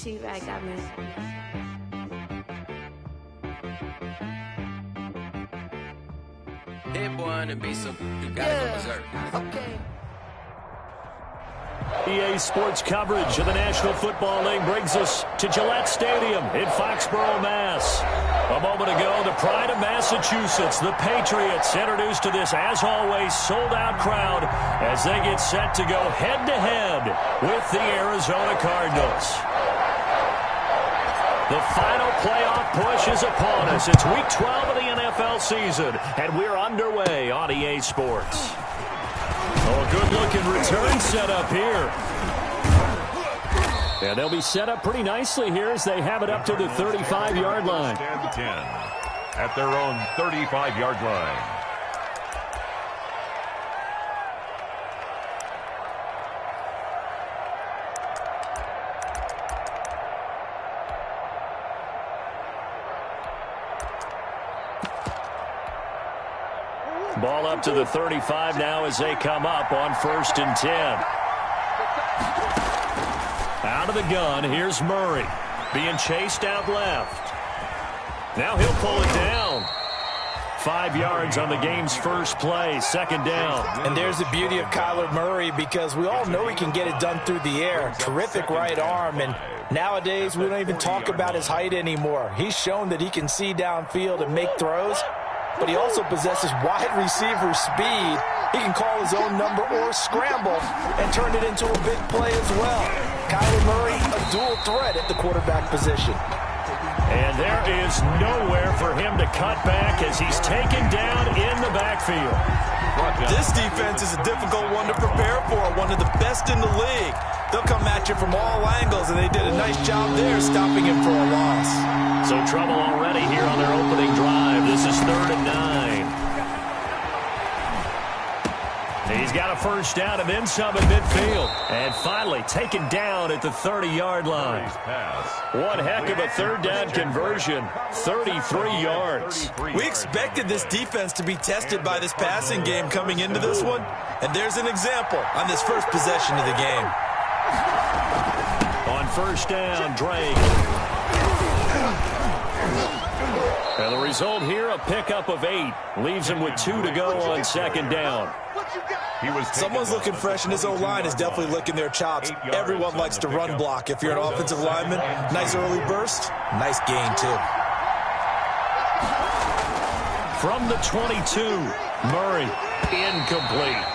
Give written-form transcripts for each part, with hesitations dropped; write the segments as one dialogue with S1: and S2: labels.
S1: She-Rag got me.
S2: Hit one and be some. You gotta go berserk.
S1: Okay.
S3: EA Sports coverage of the National Football League brings us to Gillette Stadium in Foxborough, Mass. A moment ago, the pride of Massachusetts, the Patriots, introduced to this, as always, sold-out crowd as they get set to go head-to-head with the Arizona Cardinals. The final playoff push is upon us. It's Week 12 of the NFL season, and we're underway on EA Sports. Oh, a good-looking return set up here. Yeah, they'll be set up pretty nicely here as they have it up to the 35-yard line.
S4: Stand 10 at their own 35-yard line.
S3: Ball up to the 35 now as they come up on 1st and 10. Out of the gun, here's Murray. Being chased out left. Now he'll pull it down. 5 yards on the game's first play, 2nd down.
S5: And there's the beauty of Kyler Murray, because we all know he can get it done through the air. Terrific right arm, and nowadays we don't even talk about his height anymore. He's shown that he can see downfield and make throws, but he also possesses wide receiver speed. He can call his own number or scramble and turn it into a big play as well. Kyler Murray, a dual threat at the quarterback position.
S3: And there is nowhere for him to cut back as he's taken down in the backfield.
S5: This defense is a difficult one to prepare for, one of the best in the league. They'll come at you from all angles, and they did a nice job there stopping him for a loss.
S3: So trouble already here on their opening drive. This is 3rd and 9. He's got a first down and then some at midfield. And finally taken down at the 30-yard line. One heck of a 3rd down conversion. 33 yards.
S5: We expected this defense to be tested by this passing game coming into this one. And there's an example on this first possession of the game.
S3: On 1st down, Drake. And the result here, a pickup of 8. Leaves him with 2 to go on 2nd down.
S5: Someone's looking fresh, and his O-line is definitely licking their chops. Everyone likes to run block. If you're an offensive lineman, nice early burst, nice gain too.
S3: From the 22, Murray, incomplete.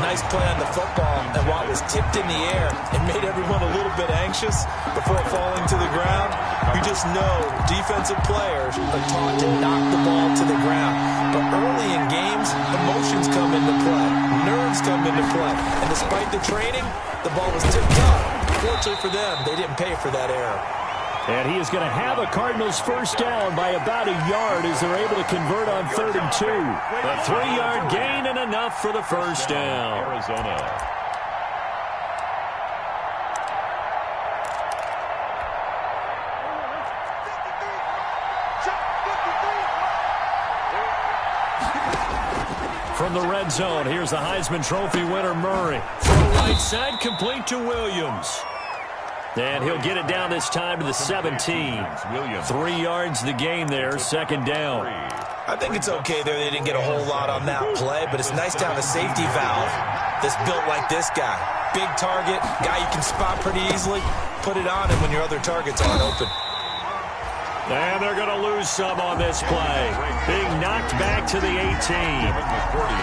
S5: Nice play on the football, and while it was tipped in the air, it made everyone a little bit anxious before falling to the ground. You just know defensive players are taught to knock the ball to the ground. But early in games, emotions come into play. Nerves come into play. And despite the training, the ball was tipped up. Fortunately for them, they didn't pay for that error.
S3: And he is going to have a Cardinals first down by about a yard as they're able to convert on 3rd and 2. A 3-yard gain and enough for the first down.
S4: Arizona.
S3: From the red zone, here's the Heisman Trophy winner, Murray. Throw right side, complete to Williams. And he'll get it down this time to the 17. 3 yards the gain there, 2nd down.
S5: I think it's okay there. They didn't get a whole lot on that play, but it's nice to have a safety valve that's built like this guy. Big target, guy you can spot pretty easily. Put it on him when your other targets aren't open.
S3: And they're going to lose some on this play. Being knocked back to the 18.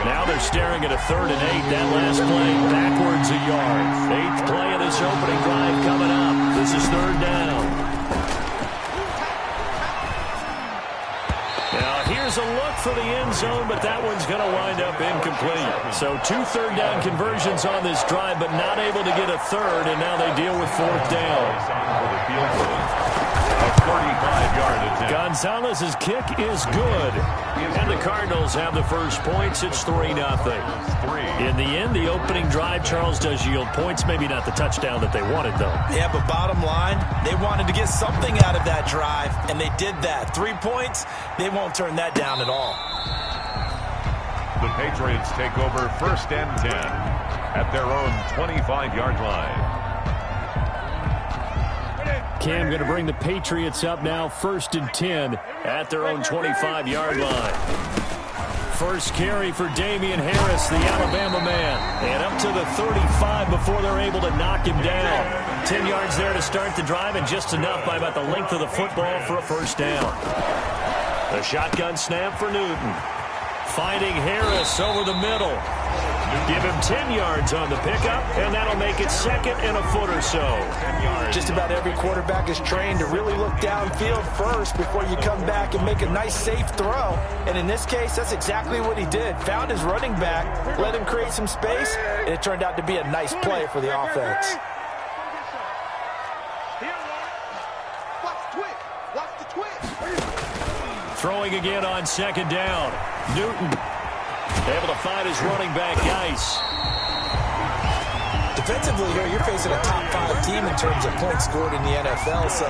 S3: Now they're staring at a 3rd and 8. That last play backwards a yard. 8th play of this opening drive coming up. This is 3rd down. Now here's a look for the end zone, but that one's going to wind up incomplete. So 2 3rd down conversions on this drive, but not able to get a 3rd, and now they deal with 4th down.
S4: 45-yard attempt.
S3: Gonzalez's kick is good. And the Cardinals have the first points. It's 3-0. In the end, the opening drive, Charles, does yield points. Maybe not the touchdown that they wanted, though.
S5: Yeah, but bottom line, they wanted to get something out of that drive, and they did that. 3 points, they won't turn that down at all.
S4: The Patriots take over 1st and 10 at their own 25-yard line.
S3: Cam, going to bring the Patriots up now 1st and 10 at their own 25-yard line. First carry for Damian Harris, the Alabama man. And up to the 35 before they're able to knock him down. 10 yards there to start the drive, and just enough by about the length of the football for a first down. The shotgun snap for Newton. Finding Harris over the middle. Give him 10 yards on the pickup, and that'll make it 2nd and a foot or so.
S5: Just about every quarterback is trained to really look downfield first before you come back and make a nice, safe throw. And in this case, that's exactly what he did. Found his running back, let him create some space, and it turned out to be a nice play for the offense.
S3: Throwing again on 2nd down. Newton able to find his running back, Geis.
S5: Defensively here, you're facing a top 5 team in terms of points scored in the NFL. So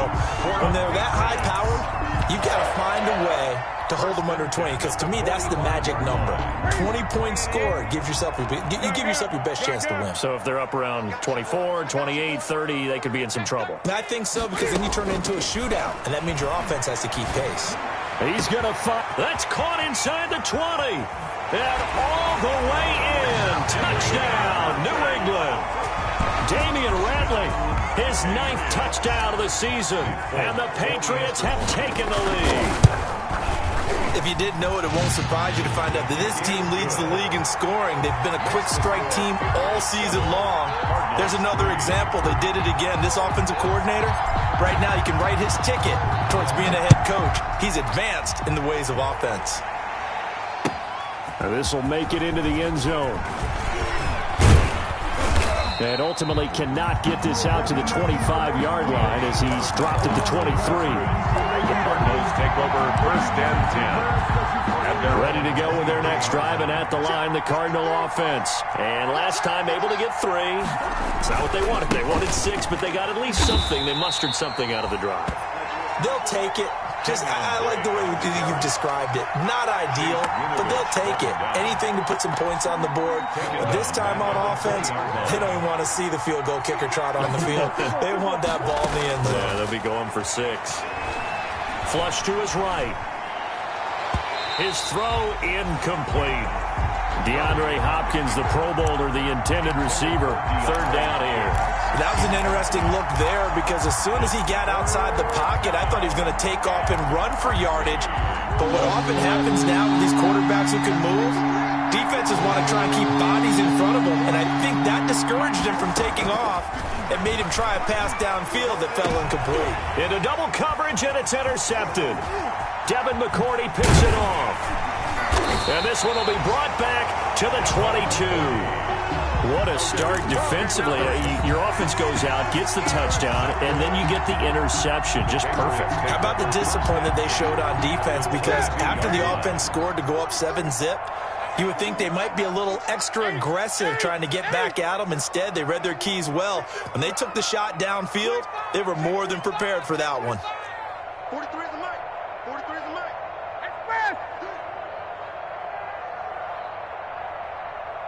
S5: when they're that high-powered, you've got to find a way to hold them under 20, because to me, that's the magic number. 20 points scored gives yourself you give yourself your best chance to win.
S3: So if they're up around 24, 28, 30, they could be in some trouble.
S5: I think so, because then you turn it into a shootout, and that means your offense has to keep pace.
S3: He's going to fight. That's caught inside the 20. And all the way in. Touchdown, New England. Damian Ratley, his 9th touchdown of the season. And the Patriots have taken the lead.
S5: If you didn't know it, it won't surprise you to find out that this team leads the league in scoring. They've been a quick strike team all season long. There's another example. They did it again. This offensive coordinator, right now, he can write his ticket towards being a head coach. He's advanced in the ways of offense.
S3: This will make it into the end zone. And ultimately cannot get this out to the 25-yard line as he's dropped at the 23.
S4: The Cardinals take over 1st and 10. And they're
S3: ready to go with their next drive, and at the line, the Cardinal offense. And last time able to get 3. It's not what they wanted. They wanted 6, but they got at least something. They mustered something out of the drive.
S5: They'll take it. I like the way you've described it. Not ideal, but they'll take it. Anything to put some points on the board. But this time on offense, they don't even want to see the field goal kicker trot on the field. They want that ball in the end zone.
S3: Yeah, they'll be going for 6. Flush to his right. His throw incomplete. DeAndre Hopkins, the Pro Bowler, the intended receiver. 3rd down here.
S5: That was an interesting look there, because as soon as he got outside the pocket, I thought he was going to take off and run for yardage. But what often happens now with these quarterbacks who can move, defenses want to try and keep bodies in front of them, and I think that discouraged him from taking off and made him try a pass downfield that fell incomplete.
S3: Into double coverage, and it's intercepted. Devin McCourty picks it off. And this one will be brought back to the 22. What a start defensively. Your offense goes out, gets the touchdown, and then you get the interception. Just perfect.
S5: How about the discipline that they showed on defense? Because after the offense scored to go up 7-zip, you would think they might be a little extra aggressive trying to get back at them. Instead, they read their keys well. When they took the shot downfield, they were more than prepared for that one.
S1: 43 is the mic. 43 is the mic. Express!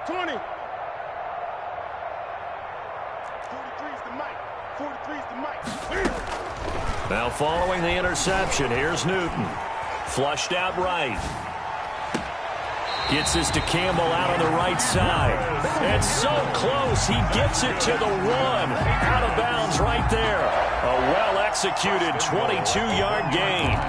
S1: 20. 43 is the mic. 43 is the mic.
S3: Now following the interception, here's Newton. Flushed out right. Gets this to Campbell out on the right side. It's so close. He gets it to the 1. Out of bounds right there. A well-executed 22-yard gain.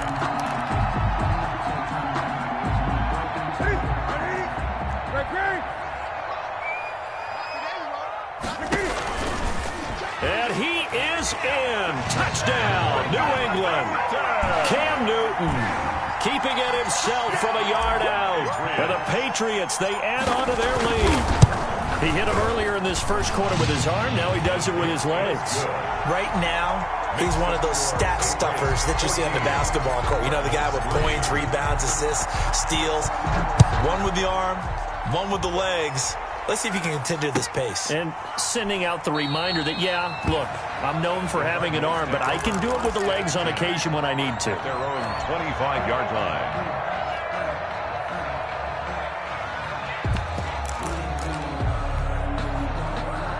S3: And he is in. Touchdown, New England. Cam Newton keeping it himself from a yard out. And the Patriots, they add on to their lead. He hit him earlier in this first quarter with his arm. Now he does it with his legs.
S5: Right now, he's one of those stat stuffers that you see on the basketball court. You know, the guy with points, rebounds, assists, steals. One with the arm, one with the legs. Let's see if he can continue this pace.
S3: And sending out the reminder that, yeah, look, I'm known for having an arm, but I can do it with the legs on occasion when I need to.
S4: Their own 25-yard line.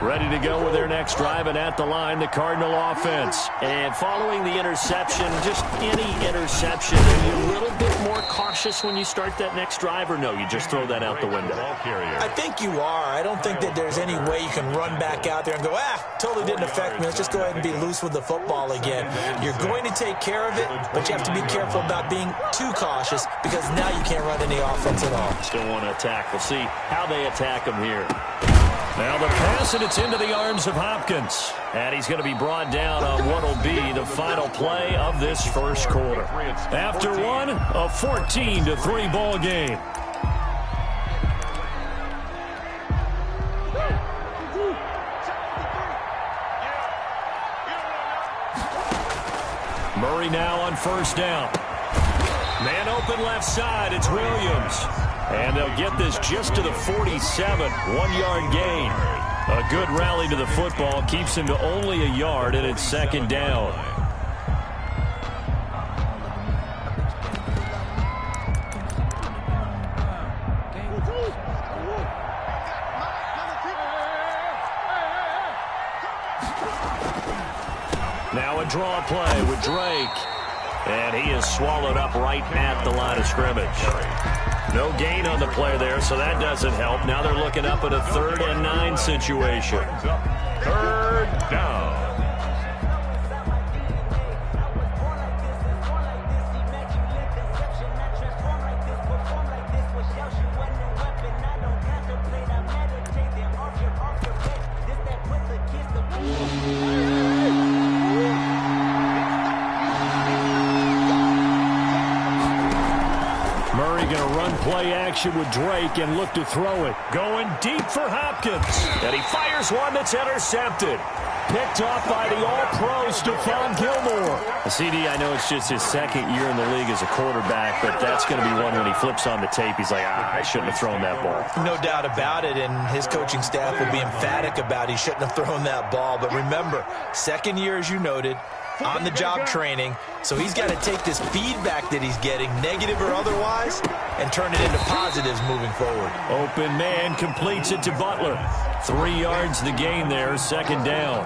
S3: Ready to go with their next drive, and at the line, the Cardinal offense.
S6: And following the interception, just any interception, are you a little bit more cautious when you start that next drive, or no, you just throw that out the window?
S5: I think you are. I don't think that there's any way you can run back out there and go, totally didn't affect me. Let's just go ahead and be loose with the football again. You're going to take care of it, but you have to be careful about being too cautious because now you can't run any offense at all.
S3: Still want to attack. We'll see how they attack him here. Now the pass, and it's into the arms of Hopkins. And he's going to be brought down on what will be the final play of this first quarter. After one, a 14-3 ball game. Murray now on first down. Man open left side, it's Williams. And they'll get this just to the 47, 1-yard gain. A good rally to the football keeps him to only a yard, and it's second down. Now a draw play with Drake. And he is swallowed up right at the line of scrimmage. No gain on the play there, so that doesn't help. Now they're looking up at a 3rd and 9 situation.
S4: 3rd down.
S3: Play action with Drake and look to throw it. Going deep for Hopkins. And he fires one that's intercepted. Picked off by the all-pro Stephon Gilmore. CD, I know it's just his second year in the league as a quarterback, but that's going to be one when he flips on the tape. He's like, I shouldn't have thrown that ball.
S5: No doubt about it, and his coaching staff will be emphatic about he shouldn't have thrown that ball. But remember, second year, as you noted, on-the-job training, so he's got to take this feedback that he's getting, negative or otherwise, and turn it into positives moving forward.
S3: Open man completes it to Butler. 3 yards the gain there, second down.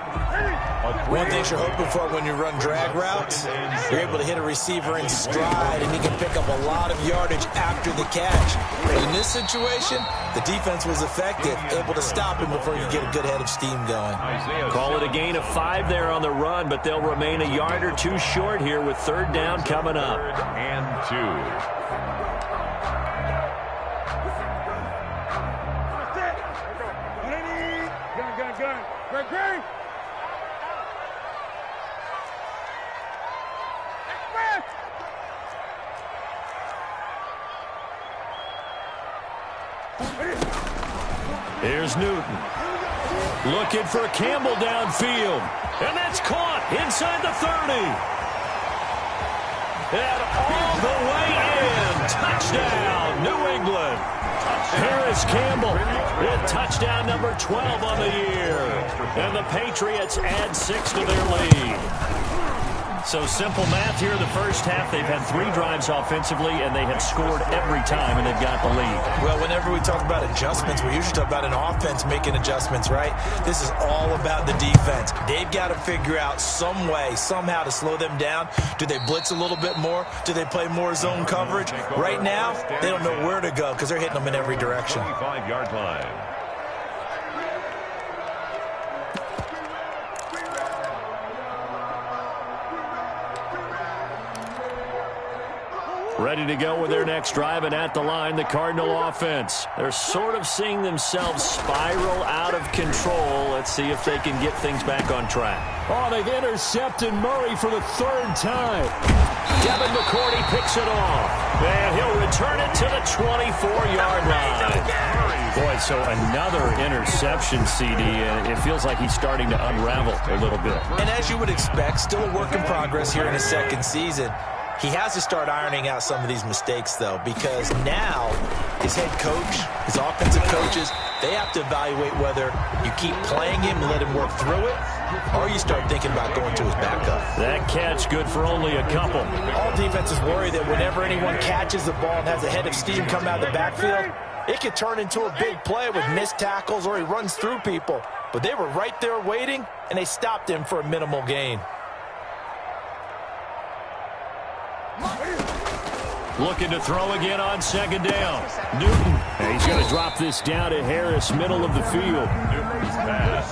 S5: One thing you're hoping for when you run drag routes, you're able to hit a receiver in stride, and he can pick up a lot of yardage after the catch. In this situation, the defense was effective, able to stop him before you get a good head of steam going.
S3: Call it a gain of 5 there on the run, but they'll remain a yard or two short here with 3rd down coming up.
S4: 3rd and 2.
S1: Green.
S3: Here's Newton. Looking for Campbell downfield. And that's caught inside the 30. And all the way in. Touchdown, New England. Paris Campbell with touchdown number 12 on the year. And the Patriots add 6 to their lead. So simple math here. The first half, they've had 3 drives offensively, and they have scored every time, and they've got the lead.
S5: Well, whenever we talk about adjustments, we usually talk about an offense making adjustments, right? This is all about the defense. They've got to figure out some way, somehow to slow them down. Do they blitz a little bit more? Do they play more zone coverage? Right now, they don't know where to go because they're hitting them in every direction.
S4: 25-yard line.
S3: Ready to go with their next drive, and at the line, the Cardinal offense. They're sort of seeing themselves spiral out of control. Let's see if they can get things back on track. Oh, they've intercepted Murray for the 3rd time. Devin McCourty picks it off, and he'll return it to the 24-yard line. Boy, so another interception, CD, and it feels like he's starting to unravel a little bit.
S5: And as you would expect, still a work in progress here in his second season. He has to start ironing out some of these mistakes, though, because now his head coach, his offensive coaches, they have to evaluate whether you keep playing him and let him work through it, or you start thinking about going to his backup.
S3: That catch good for only a couple.
S5: All defenses worry that whenever anyone catches the ball and has a head of steam come out of the backfield, it could turn into a big play with missed tackles or he runs through people. but they were right there waiting, and they stopped him for a minimal gain.
S3: Looking to throw again on second down. Newton. And he's going to drop this down to Harris, middle of the field.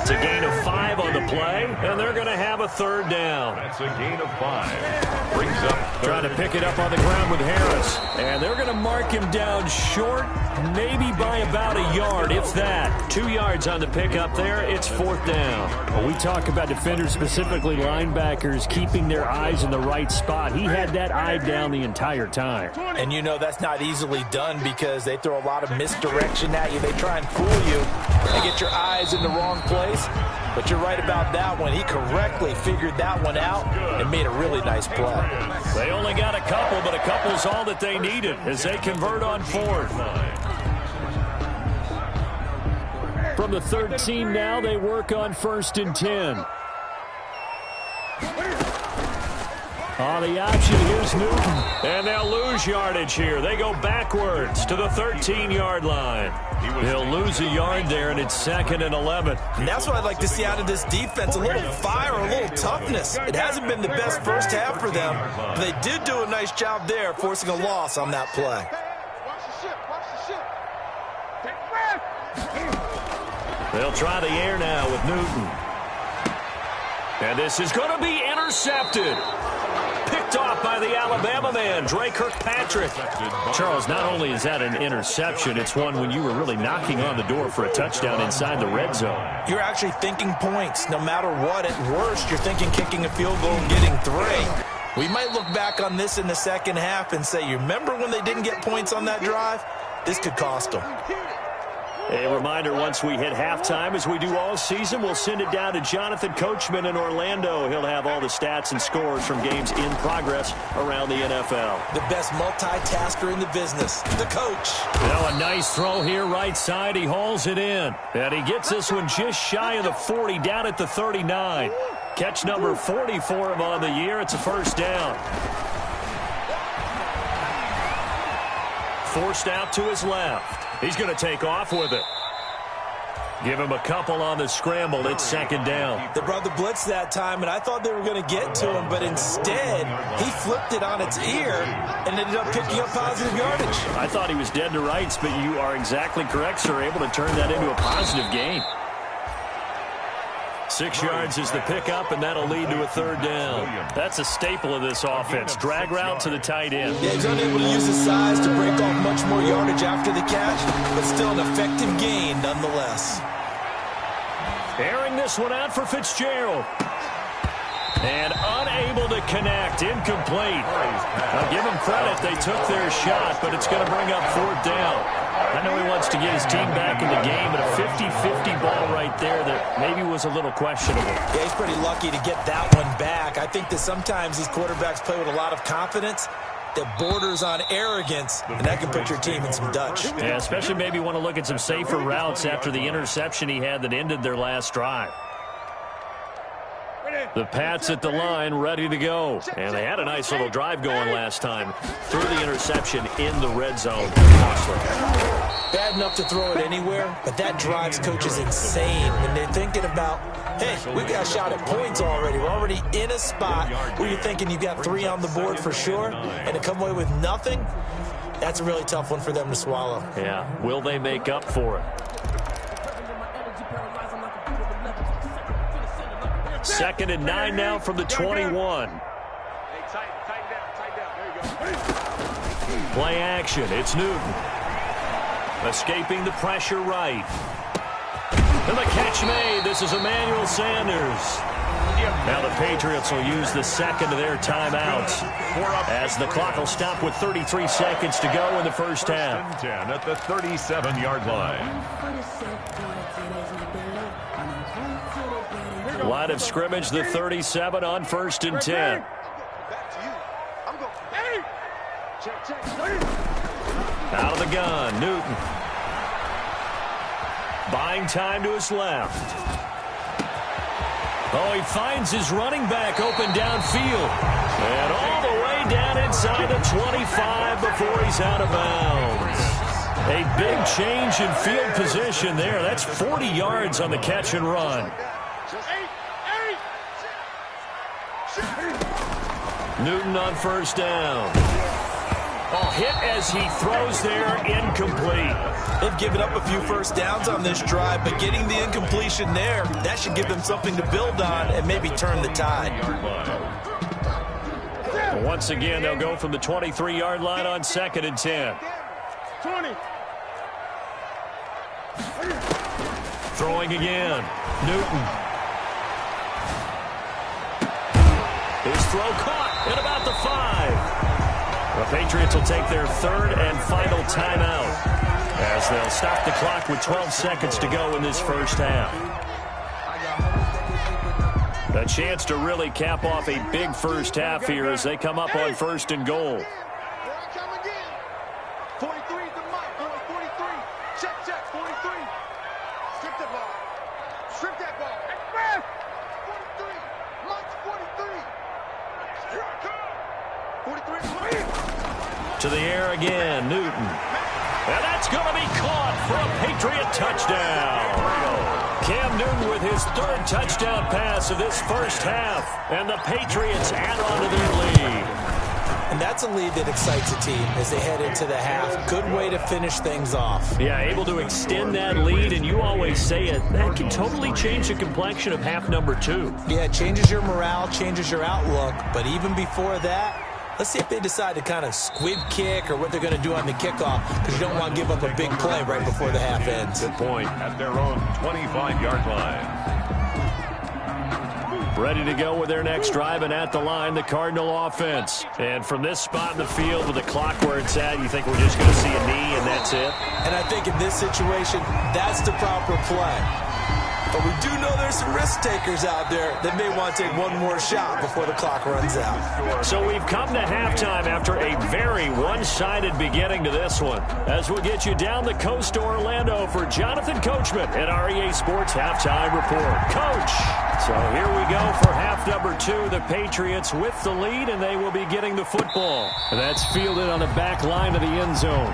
S3: It's a gain of 5 on the play, and they're going to have a third down.
S4: That's a gain of 5. Brings up
S3: Trying to pick it up on the ground with Harris. And they're going to mark him down short, maybe by about a yard, if that. 2 yards on the pickup there. It's 4th down.
S6: Well, we talk about defenders, specifically linebackers, keeping their eyes in the right spot. He had that eye down the entire time.
S5: And you know that's not easily done because they throw a lot of misdirection at you. They try and fool you and get your eyes in the wrong place. But you're right about that one. He correctly figured that one out and made a really nice play.
S3: They only got a couple, but a couple's all that they needed as they convert on 4th.
S6: From the 13 now, they work on 1st and 10. On the option, here's Newton.
S3: And they'll lose yardage here. They go backwards to the 13-yard line. They'll lose a yard there, and it's 2nd and 11.
S5: And that's what I'd like to see out of this defense, a little fire, a little toughness. It hasn't been the best first half for them, but they did do a nice job there, forcing a loss on that play.
S3: They'll try the air now with Newton. And this is going to be intercepted. Picked off by the Alabama man, Dre Kirkpatrick.
S6: Charles, not only is that an interception, it's one when you were really knocking on the door for a touchdown inside the red zone.
S5: You're actually thinking points. No matter what, at worst, you're thinking kicking a field goal and getting 3. We might look back on this in the second half and say, you remember when they didn't get points on that drive? This could cost them.
S3: A reminder, once we hit halftime, as we do all season, we'll send it down to Jonathan Coachman in Orlando. He'll have all the stats and scores from games in progress around the NFL.
S5: The best multitasker in the business, the coach.
S3: Now a nice throw here, right side. He hauls it in. And he gets this one just shy of the 40, down at the 39. Catch number 40 for him on the year. It's a first down. Forced out to his left. He's going to take off with it. Give him a couple on the scramble. It's 2nd down.
S5: They brought the blitz that time, and I thought they were going to get to him, but instead, he flipped it on its ear and ended up picking up positive yardage.
S3: I thought he was dead to rights, but you are exactly correct, sir. Able to turn that into a positive gain. 6 yards is the pickup, and that'll lead to a 3rd down. That's a staple of this offense. Drag route to the tight end.
S5: Yeah, he's unable to use his size to break off much more yardage after the catch, but still an effective gain nonetheless.
S3: Airing this one out for Fitzgerald. And unable to connect. Incomplete. I'll give them credit. They took their shot, but it's going to bring up 4th down. I know he wants to get his team back in the game, but a 50-50 ball right there that maybe was a little questionable.
S5: Yeah, he's pretty lucky to get that one back. I think that sometimes these quarterbacks play with a lot of confidence that borders on arrogance, and that can put your team in some Dutch.
S3: Yeah, especially maybe want to look at some safer routes after the interception he had that ended their last drive. The Pats at the line, ready to go. And they had a nice little drive going last time. Threw the interception in the red zone.
S5: Bad enough to throw it anywhere, but that drives coaches insane when they're thinking about, hey, we got a shot at points already. We're already in a spot where you're thinking you got 3 on the board for sure, and to come away with nothing, that's a really tough one for them to swallow.
S3: Yeah, will they make up for it? 2nd and 9 now from the 21. Play action. It's Newton. Escaping the pressure right. And the catch made. This is Emmanuel Sanders. Now the Patriots will use the 2nd of their timeouts as the clock will stop with 33 seconds to go in the first half.
S4: 10 at the 37-yard line.
S3: Line of scrimmage, the 37 on 1st and 10. Out of the gun, Newton. Buying time to his left. Oh, he finds his running back open downfield. And all the way down inside the 25 before he's out of bounds. A big change in field position there. That's 40 yards on the catch and run. Newton on first down. Oh, hit as he throws there, incomplete.
S5: They've given up a few first downs on this drive, but getting the incompletion there, that should give them something to build on and maybe turn the tide.
S3: Once again, they'll go from the 23-yard line on 2nd and 10.
S1: 20.
S3: Throwing again. Newton. His throw caught at about the 5. The Patriots will take their 3rd and final timeout as they'll stop the clock with 12 seconds to go in this first half. A chance to really cap off a big first half here as they come up on 1st and goal.
S1: 43 is the mic. 43. Check. 43. Strip that ball. Strip that ball. 43. Mike's 43. Here I come. 43.
S3: To the air again, Newton. And that's going to be caught for a Patriot touchdown. Cam Newton with his 3rd touchdown pass of this first half. And the Patriots add on to their lead.
S5: And that's a lead that excites a team as they head into the half. Good way to finish things off.
S3: Yeah, able to extend that lead, and you always say it, that can totally change the complexion of half number 2.
S5: Yeah, it changes your morale, changes your outlook. But even before that, let's see if they decide to kind of squib kick or what they're going to do on the kickoff, because you don't want to give up a big play right before the half ends.
S3: Good point.
S4: At their own 25-yard line.
S3: Ready to go with their next drive, and at the line, the Cardinal offense. And from this spot in the field with the clock where it's at, you think we're just going to see a knee and that's it?
S5: And I think in this situation, that's the proper play. But we do know there's some risk takers out there that may want to take one more shot before the clock runs out.
S3: So we've come to halftime after a very one-sided beginning to this one. As we'll get you down the coast to Orlando for Jonathan Coachman at our EA Sports Halftime Report. Coach! So here we go for half number 2. The Patriots with the lead, and they will be getting the football. And that's fielded on the back line of the end zone.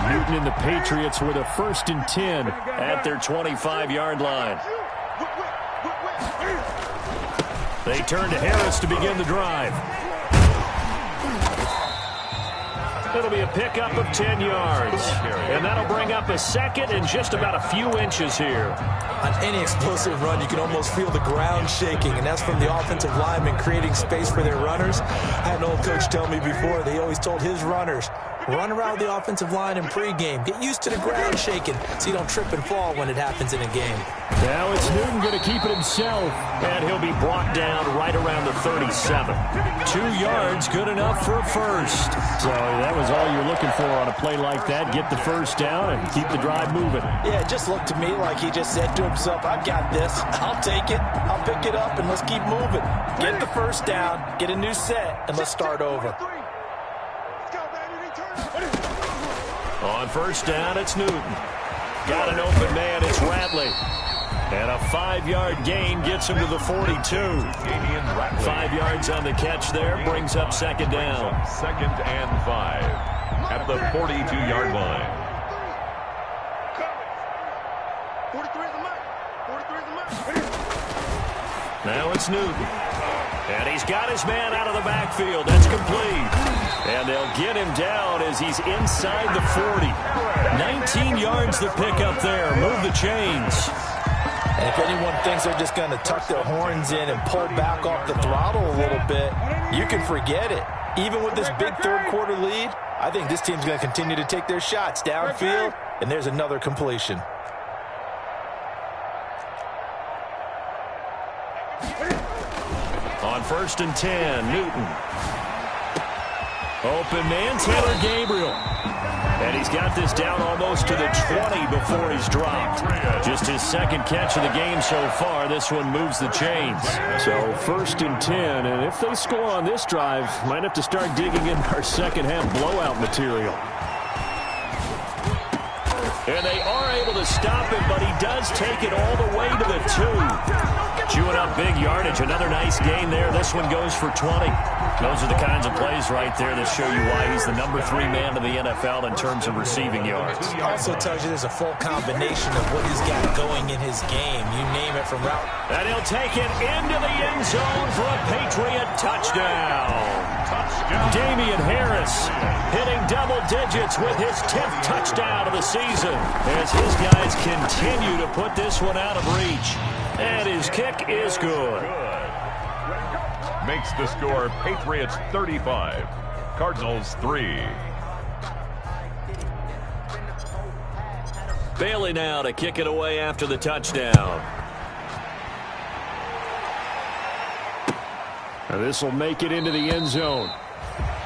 S3: Newton and the Patriots with a 1st and 10 at their 25-yard line. They turn to Harris to begin the drive. It'll be a pickup of 10 yards. And that'll bring up a 2nd and just about a few inches here.
S5: On any explosive run, you can almost feel the ground shaking, and that's from the offensive linemen creating space for their runners. I had an old coach tell me before, they always told his runners, run around the offensive line in pregame. Get used to the ground shaking so you don't trip and fall when it happens in a game.
S3: Now it's Newton going to keep it himself, and he'll be brought down right around the 37. 2 yards, good enough for a first. So that was all you're looking for on a play like that. Get the first down and keep the drive moving.
S5: Yeah, it just looked to me like he just said to himself, I've got this. I'll take it. I'll pick it up, and let's keep moving. Get the first down, get a new set, and let's start over.
S3: On first down, it's Newton. Got an open man, it's Ratley. And a 5-yard gain gets him to the 42. 5 yards on the catch there, brings up 2nd down.
S4: 2nd and 5 at the 42-yard line.
S1: 43 is the mic. 43 is the mic.
S3: Now it's Newton. And he's got his man out of the backfield. That's complete. And they'll get him down as he's inside the 40. 19 yards to pick up there. Move the chains.
S5: And if anyone thinks they're just going to tuck their horns in and pull back off the throttle a little bit, you can forget it. Even with this big 3rd quarter lead, I think this team's going to continue to take their shots downfield, and there's another completion.
S3: On 1st and 10, Newton. Open man, Taylor Gabriel. And he's got this down almost to the 20 before he's dropped. Just his 2nd catch of the game so far. This one moves the chains. So 1st and 10, and if they score on this drive, might have to start digging in our second half blowout material. And they are able to stop him, but he does take it all the way to the 2. Chewing up big yardage. Another nice gain there. This one goes for 20. Those are the kinds of plays right there that show you why he's the number 3 man in the NFL in terms of receiving yards.
S5: Also tells you there's a full combination of what he's got going in his game. You name it, from route.
S3: And he'll take it into the end zone for a Patriot touchdown. Damian Harris hitting double digits with his 10th touchdown of the season as his guys continue to put this one out of reach. And his kick is good.
S4: Makes the score Patriots 35, Cardinals 3.
S3: Bailey now to kick it away after the touchdown. This will make it into the end zone.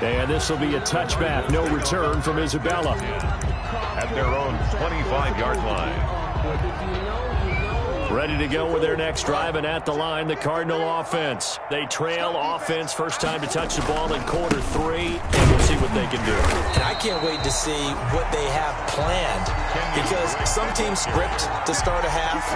S3: And this will be a touchback. No return from Isabella.
S4: At their own 25-yard line.
S3: Ready to go with their next drive, and at the line, the Cardinal offense. They trail offense, first time to touch the ball in quarter 3, and we'll see what they can do.
S5: And I can't wait to see what they have planned, because some teams script to start a half.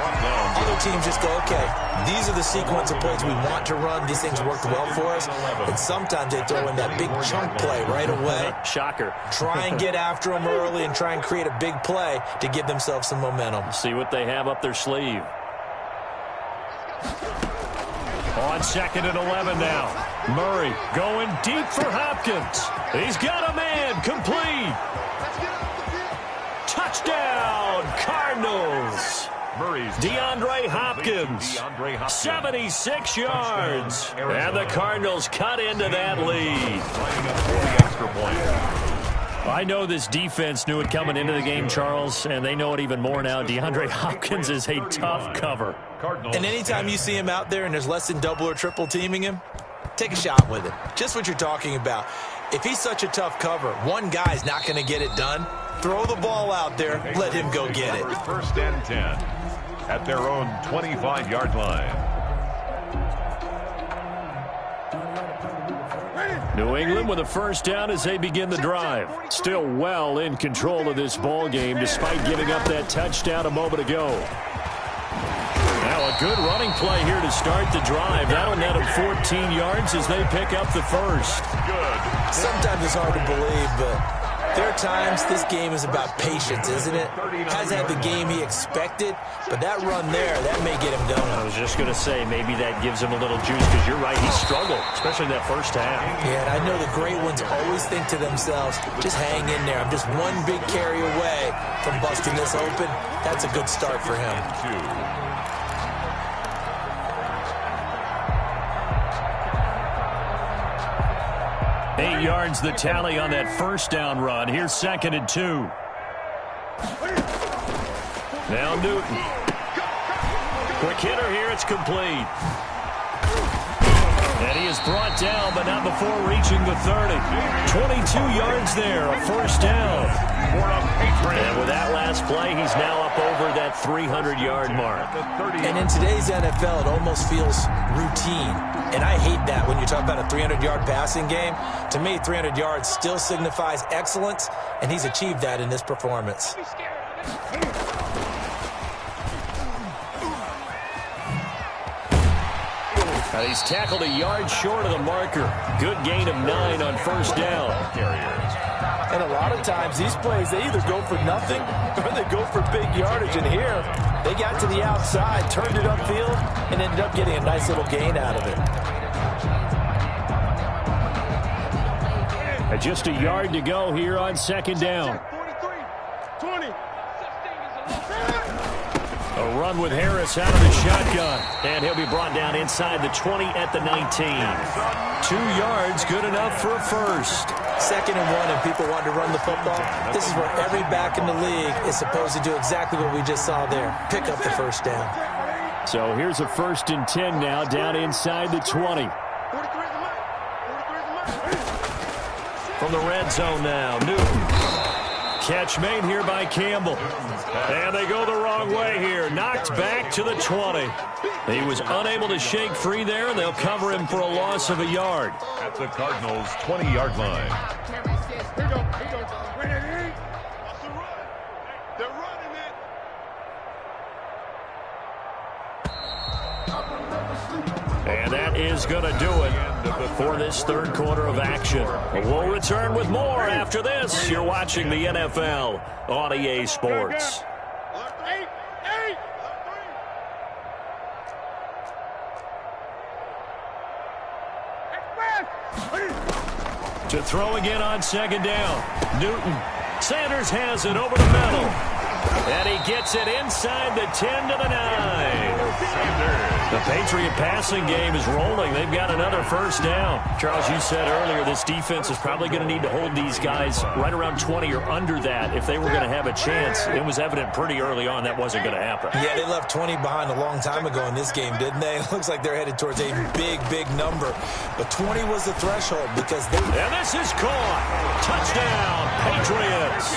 S5: Other teams just go, okay, these are the sequence of plays we want to run. These things worked well for us. And sometimes they throw in that big chunk play right away.
S3: Shocker.
S5: Try and get after them early and try and create a big play to give themselves some momentum.
S3: See what they have up their sleeve. On 2nd and 11 now. Murray going deep for Hopkins. He's got a man. Complete. Touchdown, Cardinals.
S4: Murray's
S3: DeAndre Hopkins. 76 yards. And the Cardinals cut into that lead.
S4: lining up for the extra point.
S3: I know this defense knew it coming into the game, Charles, and they know it even more now. DeAndre Hopkins is a tough cover.
S5: And anytime you see him out there and there's less than double or triple teaming him, take a shot with it. Just what you're talking about. If he's such a tough cover, one guy's not going to get it done. Throw the ball out there. Let him go get it.
S4: 1st and 10 at their own 25-yard line.
S3: New England with a first down as they begin the drive. Still well in control of this ball game despite giving up that touchdown a moment ago. Now a good running play here to start the drive. That'll net them 14 yards as they pick up the first.
S4: Good.
S5: Sometimes it's hard to believe, but there are times this game is about patience, isn't it? Hasn't had the game he expected, but that run there, that may get him going.
S3: I was just going to say, maybe that gives him a little juice because you're right, he struggled, especially that first half.
S5: Yeah, and I know the great ones always think to themselves, just hang in there. I'm just one big carry away from busting this open. That's a good start for him.
S3: 8 yards the tally on that first down run. Here's 2nd and 2. Now Newton. Quick hitter here. It's complete. And he is brought down, but not before reaching the 30. 22 yards there, a first down. And with that last play, he's now up over that 300-yard mark.
S5: And in today's NFL, it almost feels routine. And I hate that when you talk about a 300-yard passing game. To me, 300 yards still signifies excellence, and he's achieved that in this performance.
S3: He's tackled a yard short of the marker. Good gain of 9 on first down.
S5: And a lot of times, these plays, they either go for nothing or they go for big yardage. And here, they got to the outside, turned it upfield, and ended up getting a nice little gain out of it.
S3: Just a yard to go here on 2nd down.
S1: 20.
S3: A run with Harris out of the shotgun. And he'll be brought down inside the 20 at the 19. 2 yards, good enough for a first.
S5: 2nd and 1, and people want to run the football. This is where every back in the league is supposed to do exactly what we just saw there. Pick up the first down.
S3: So here's a 1st and 10 now, down inside the 20. From the red zone now, Newton. Catch made here by Campbell. And they go the wrong way here. Knocked back to the 20. He was unable to shake free there, and they'll cover him for a loss of a yard.
S4: At the Cardinals' 20-yard line.
S3: And that is going to do it for this third quarter of action. We'll return with more after this. You're watching the NFL on EA Sports. To throw again on second down. Newton. Sanders has it over the middle. And he gets it inside the 10 to the 9. The Patriot passing game is rolling. They've got another first down. Charles, you said earlier this defense is probably going to need to hold these guys right around 20 or under that if they were going to have a chance. It was evident pretty early on that wasn't going to happen.
S5: Yeah, they left 20 behind a long time ago in this game, didn't they? It looks like they're headed towards a big, big number. But 20 was the threshold because they...
S3: And this is caught. Touchdown, Patriots.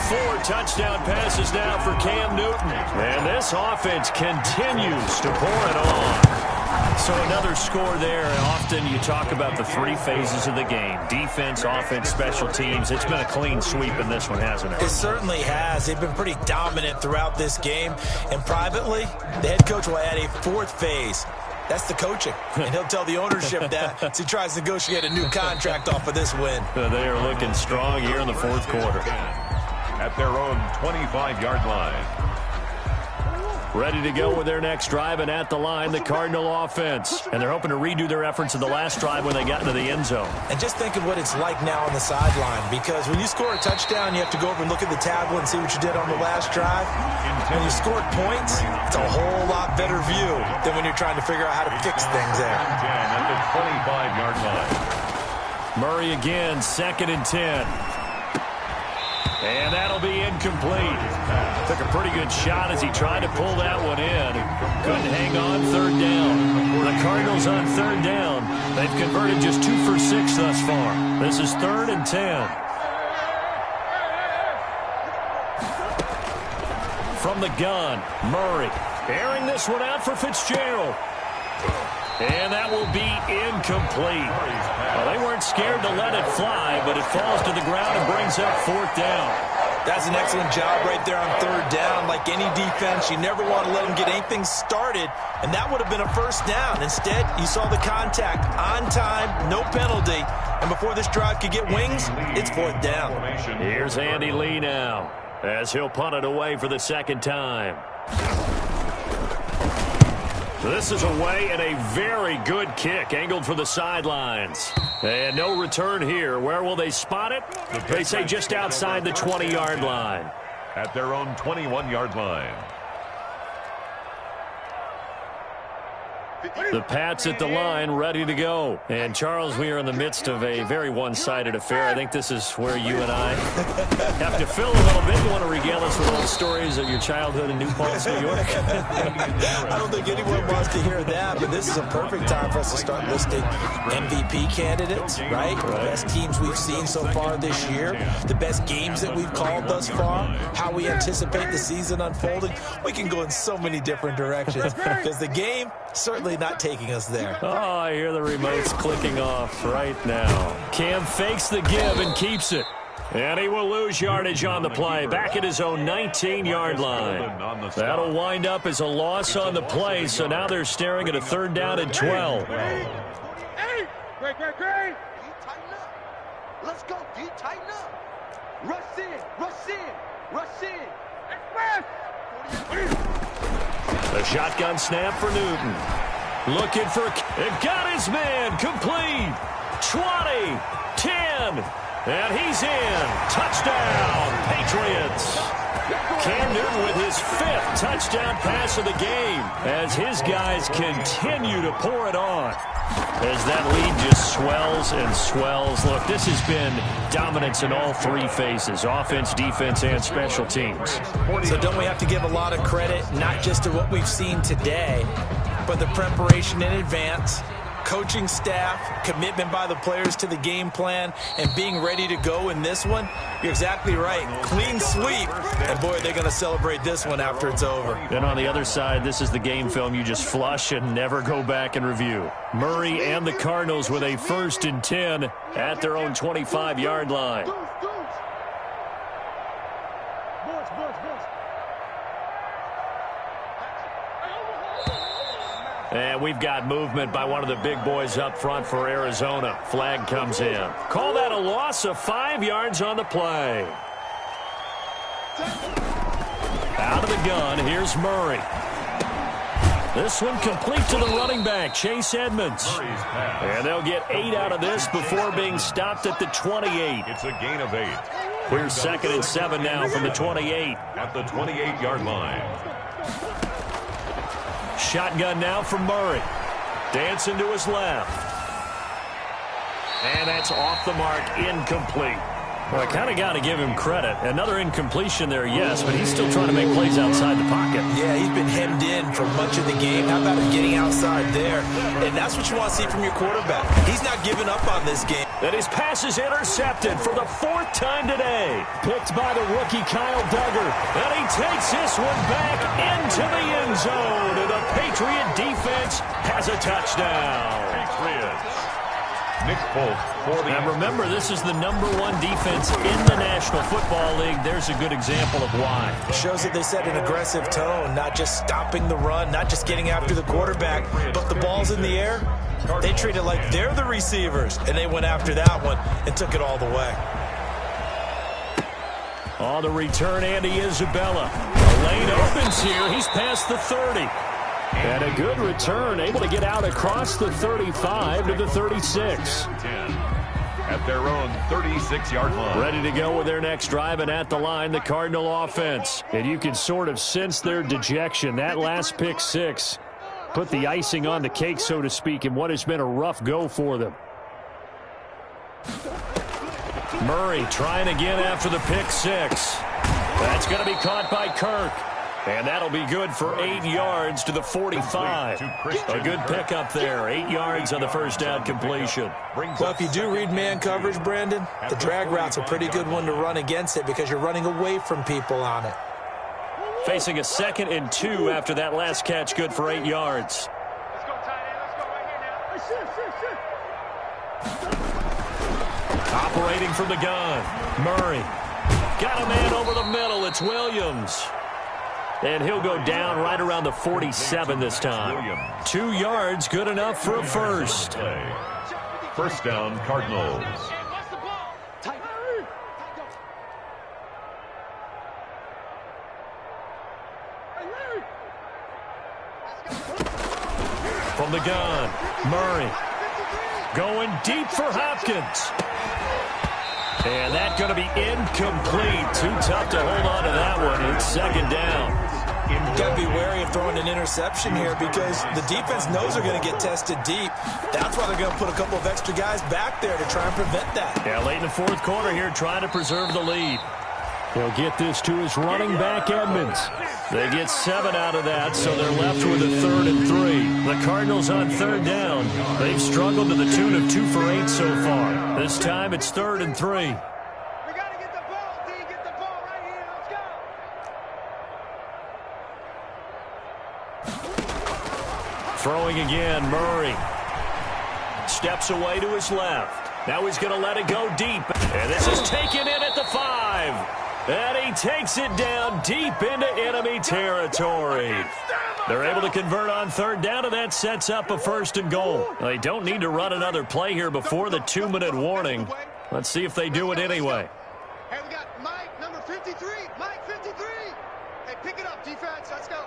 S3: 4 touchdown passes now for Cam Newton. And this offense continues to pour it on. So another score there. Often you talk about the 3 phases of the game. Defense, offense, special teams. It's been a clean sweep in this one, hasn't it?
S5: It certainly has. They've been pretty dominant throughout this game. And privately, the head coach will add a 4th phase. That's the coaching. And he'll tell the ownership that as he tries to negotiate a new contract off of this win.
S3: They are looking strong here in the 4th quarter.
S4: At their own 25-yard line.
S3: Ready to go with their next drive, and at the line, the Cardinal offense. And they're hoping to redo their efforts in the last drive when they got into the end zone.
S5: And just think of what it's like now on the sideline, because when you score a touchdown, you have to go over and look at the tablet and see what you did on the last drive. When you scored points, it's a whole lot better view than when you're trying to figure out how to fix things there.
S4: At the 25-yard line.
S3: Murray again, 2nd and 10. And that'll be incomplete. Took a pretty good shot as he tried to pull that one in. Couldn't hang on 3rd down. The Cardinals on 3rd down. They've converted just 2 for 6 thus far. This is 3rd and 10. From the gun, Murray airing this one out for Fitzgerald. And that will be incomplete. Well, they weren't scared to let it fly, but it falls to the ground and brings up 4th down.
S5: That's an excellent job right there on 3rd down. Like any defense, you never want to let them get anything started, and that would have been a first down. Instead, you saw the contact on time, no penalty, and before this drive could get wings, it's 4th down.
S3: Here's Andy Lee now as he'll punt it away for the 2nd time. This is away and a very good kick angled for the sidelines. And no return here. Where will they spot it? They say just outside the 20-yard line.
S4: At their own 21-yard line.
S3: The Pats at the line, ready to go. And, Charles, we are in the midst of a very one-sided affair. I think this is where you and I have to fill a little bit. You want to regale us with old stories of your childhood in New Paltz, New York?
S5: I don't think anyone wants to hear that, but this is a perfect time for us to start listing MVP candidates, right? The best teams we've seen so far this year, the best games that we've called thus far, how we anticipate the season unfolding. We can go in so many different directions because the game certainly not taking us there.
S3: Oh, I hear the remotes clicking off right now. Cam fakes the give and keeps it. And he will lose yardage on the play. Back at his own 19-yard line. That'll wind up as a loss on the play, so now they're staring at a 3rd down and 12.
S1: Hey! Great! D, tighten up. Let's go, D, tighten up. Rush in.
S3: The shotgun snap for Newton. Looking for... They've got his man. Complete. 20. 10. And he's in. Touchdown, Patriots. Cam Newton with his 5th touchdown pass of the game as his guys continue to pour it on. As that lead just swells and swells. Look, this has been dominance in all 3 phases, offense, defense, and special teams.
S5: So don't we have to give a lot of credit, not just to what we've seen today, but the preparation in advance, coaching staff, commitment by the players to the game plan, and being ready to go in this one? You're exactly right. Clean sweep. And, boy, they're going to celebrate this one after it's over.
S3: And on the other side, this is the game film you just flush and never go back and review. Murray and the Cardinals with a 1st and 10 at their own 25-yard line. And we've got movement by one of the big boys up front for Arizona. Flag comes in. Call that a loss of 5 yards on the play. Out of the gun, here's Murray. This one complete to the running back, Chase Edmonds. And they'll get 8 out of this before being stopped at the 28.
S4: It's a gain of 8.
S3: Here's 2nd and 7 now from the 28.
S4: At the 28-yard line.
S3: Shotgun now from Murray. Dancing to his left. And that's off the mark, incomplete. Well, I kind of got to give him credit. Another incompletion there, yes, but he's still trying to make plays outside the pocket.
S5: Yeah, he's been hemmed in for much of the game. How about him getting outside there? And that's what you want to see from your quarterback. He's not giving up on this game.
S3: And his pass is intercepted for the 4th time today. Picked by the rookie Kyle Duggar. And he takes this one back into the end zone. And the Patriot defense has a touchdown.
S4: Patriots. Nick Folk for the...
S3: And remember, this is the #1 defense in the National Football League. There's a good example of why.
S5: It shows that they set an aggressive tone, not just stopping the run, not just getting after the quarterback, but the ball's in the air. They treat it like they're the receivers, and they went after that one and took it all the way.
S3: On the return, Andy Isabella. The lane opens here. He's past the 30. And a good return, able to get out across the 35 to the 36.
S4: 10 at their own 36-yard line.
S3: Ready to go with their next drive, and at the line, the Cardinal offense. And you can sort of sense their dejection. That last pick six put the icing on the cake, so to speak, in what has been a rough go for them. Murray trying again after the pick six. That's going to be caught by Kirk. And that'll be good for 8 yards to the 45. A good pickup there. 8 yards on the first down completion.
S5: Well, if you do read man coverage, Brandon, the drag route's a pretty good one to run against it because you're running away from people on it.
S3: Facing a 2nd and 2 after that last catch, good for 8 yards.
S1: Let's go, tight end. Let's go right here now.
S3: Operating from the gun. Murray. Got a man over the middle. It's Williams. And he'll go down right around the 47 this time. 2 yards, good enough for a first.
S4: First down, Cardinals.
S3: From the gun, Murray. Going deep for Hopkins. And that's going to be incomplete. Too tough to hold on to that one. It's 2nd down.
S5: You've got to be wary of throwing an interception here because the defense knows they're going to get tested deep. That's why they're going to put a couple of extra guys back there to try and prevent that.
S3: Yeah, late in the 4th quarter here, trying to preserve the lead. He'll get this to his running back, Edmonds. They get 7 out of that, so they're left with a 3rd and 3. The Cardinals on 3rd down. They've struggled to the tune of 2 for 8 so far. This time it's 3rd and 3.
S1: We got to get the ball, D. Get the ball right here. Let's go.
S3: Throwing again, Murray. Steps away to his left. Now he's going to let it go deep. And this is taken in at the 5. And he takes it down deep into enemy territory. They're able to convert on 3rd down, and that sets up a 1st and goal. They don't need to run another play here before the 2-minute warning. Let's see if they do it anyway.
S1: Hey, we got Mike, number 53. Mike, 53. Hey, pick it up, defense. Let's go.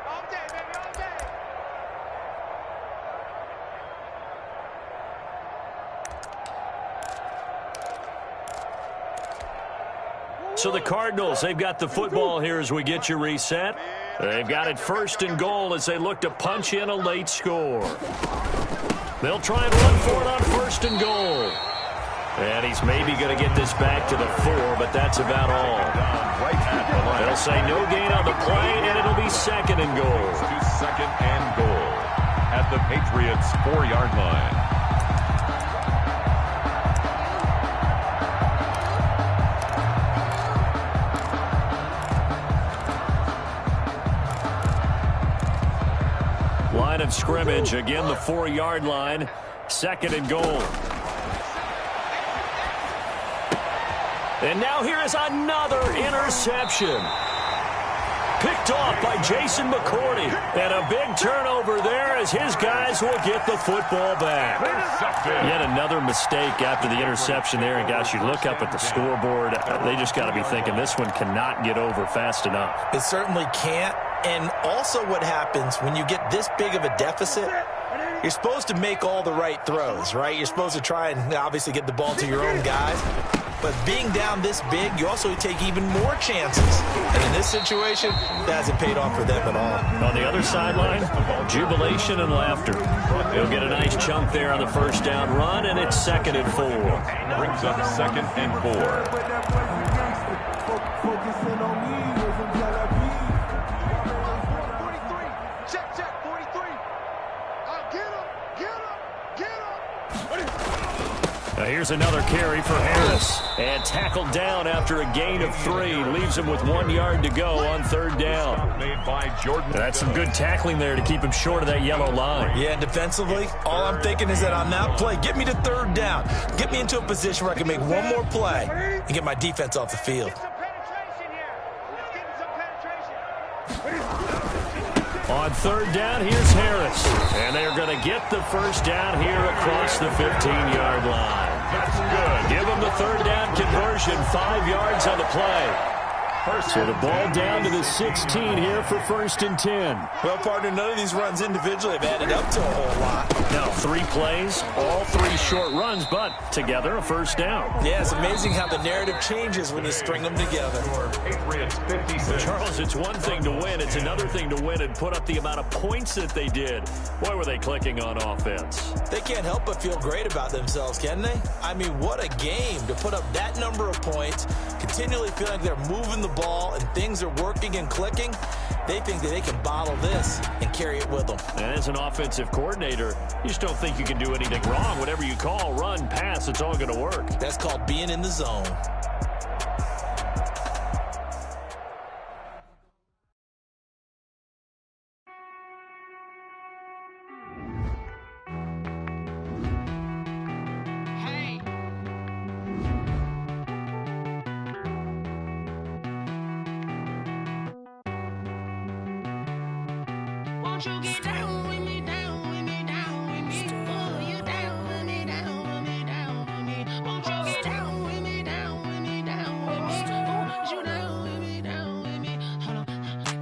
S1: All day, baby, all day.
S3: So the Cardinals, they've got the football here as we get you reset. They've got it 1st and goal as they look to punch in a late score. They'll try and run for it on 1st and goal. And he's maybe going to get this back to the 4, but that's about all. They'll say no gain on the play, and it'll be 2nd and goal.
S4: To 2nd and goal at the Patriots' 4-yard line.
S3: Line of scrimmage, again the 4-yard line, 2nd and goal. And now here is another interception. Picked off by Jason McCourty. And a big turnover there as his guys will get the football back. Yet another mistake after the interception there. And, gosh, you look up at the scoreboard. They just got to be thinking this one cannot get over fast enough.
S5: It certainly can't. And also what happens when you get this big of a deficit, you're supposed to make all the right throws, right? You're supposed to try and obviously get the ball to your own guys. But being down this big, you also take even more chances. And in this situation, that hasn't paid off for them at all.
S3: On the other sideline, jubilation and laughter. He'll get a nice chunk there on the first down run, and it's 2nd and 4.
S4: Brings up 2nd and 4.
S3: Here's another carry for Harris. And tackled down after a gain of 3. Leaves him with 1 yard to go on 3rd down.
S4: Made by Jordan.
S3: That's some good tackling there to keep him short of that yellow line.
S5: Yeah, and defensively, all I'm thinking is that on that play, get me to 3rd down. Get me into a position where I can make one more play and get my defense off the field.
S3: On 3rd down, here's Harris. And they're going to get the first down here across the 15-yard line.
S4: That's good.
S3: Give them the 3rd down conversion, 5 yards on the play. So the ball down to the 16 here for 1st and 10.
S5: Well, partner, none of these runs individually have added up to a whole lot.
S3: Now, 3 plays, all 3 short runs, but together a first down.
S5: Yeah, it's amazing how the narrative changes when you string them together.
S4: Patriots 56.
S3: Charles, it's one thing to win. It's another thing to win and put up the amount of points that they did. Boy, were they clicking on offense.
S5: They can't help but feel great about themselves, can they? I mean, what a game to put up that number of points, continually feeling like they're moving the ball and things are working and clicking. They think that they can bottle this and carry it with them.
S3: And as an offensive coordinator, you just don't think you can do anything wrong. Whatever you call, run, pass, it's all going to work.
S5: That's called being in the zone.
S7: Won't you get down with me, down with me, down with me? Oh, you down with me, down with me, down with me. Won't you get down with me, down with me, down with me? Oh, you down with me, down with me? Hold on.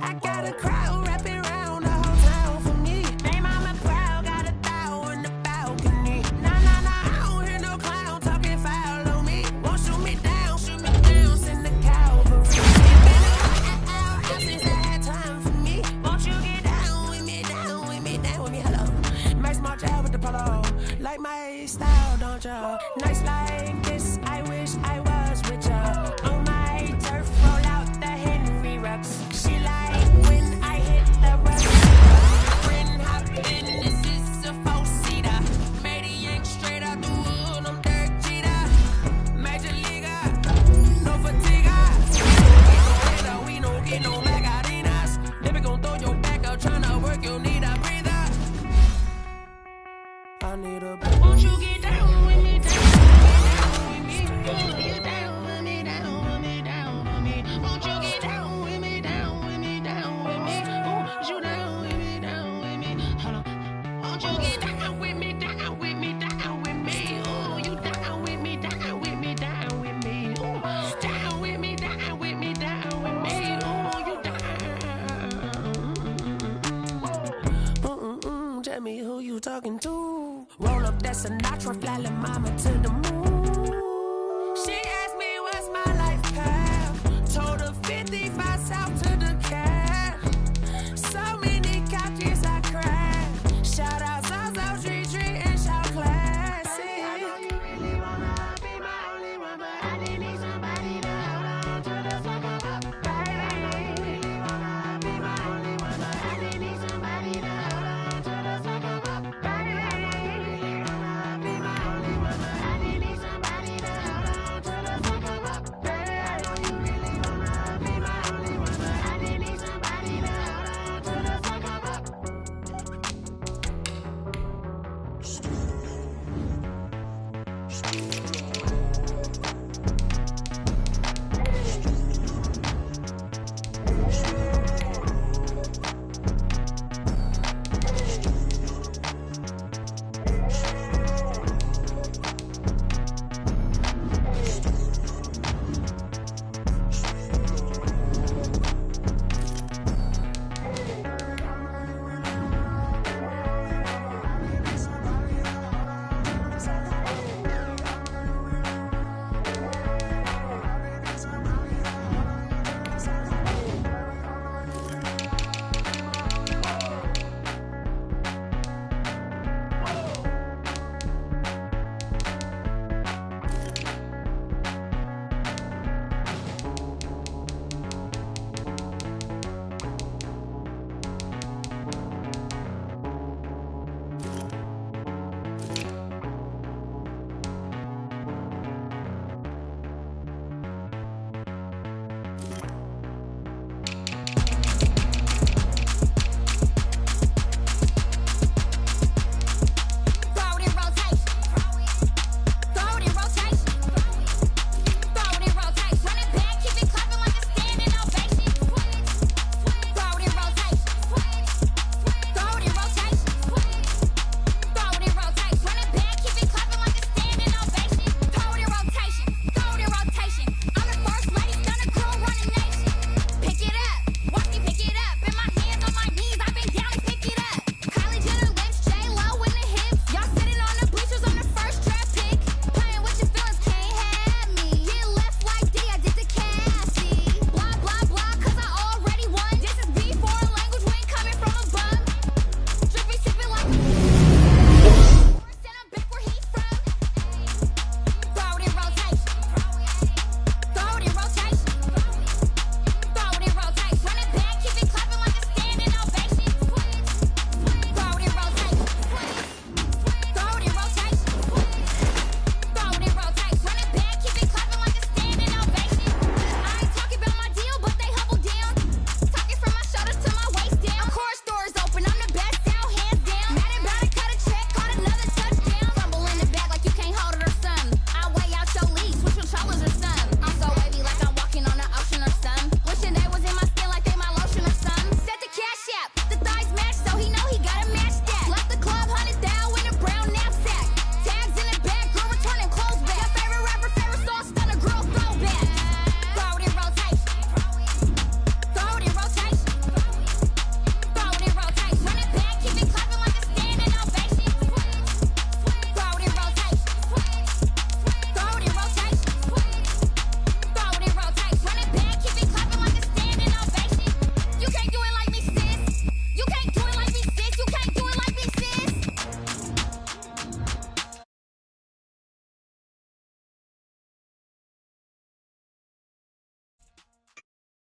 S7: I got a crowd wrapping around the whole town for me. They mama proud, got a thou on the balcony. Nah, I don't hear no clown talking foul on me. Won't shoot me down, send the cavalry. It's been a while since I had time for me. Won't you get down with me, down with me, down with me? Hello. Max March out with the polo. Like my style, don't ya? Nights like this, I wish I was with ya. On my turf, roll out the Henry Rux. She like when I hit the road. Friend hop in, this is a 4-seater. Made a yank straight out the wood, I'm Derek Jeter. Major leaguer, no fatigue. We don't get no Magarinas. Never gon' throw your back out, tryna work, you need a breather. I need a breather. Won't you get down with me, down with me, down with me? Oh, you down with me, down with me, down with me. Won't you get down with me, down with me, down with me? Oh, you down with me, down with me? Hold on. Won't you get down with me, down with me, down with me? Oh, you down with me, down with me, down with me? Oh, down with me, down with me, down with me? Oh, you down. Tell me who you talking to. Roll up that Sinatra, fly like mama to the moon.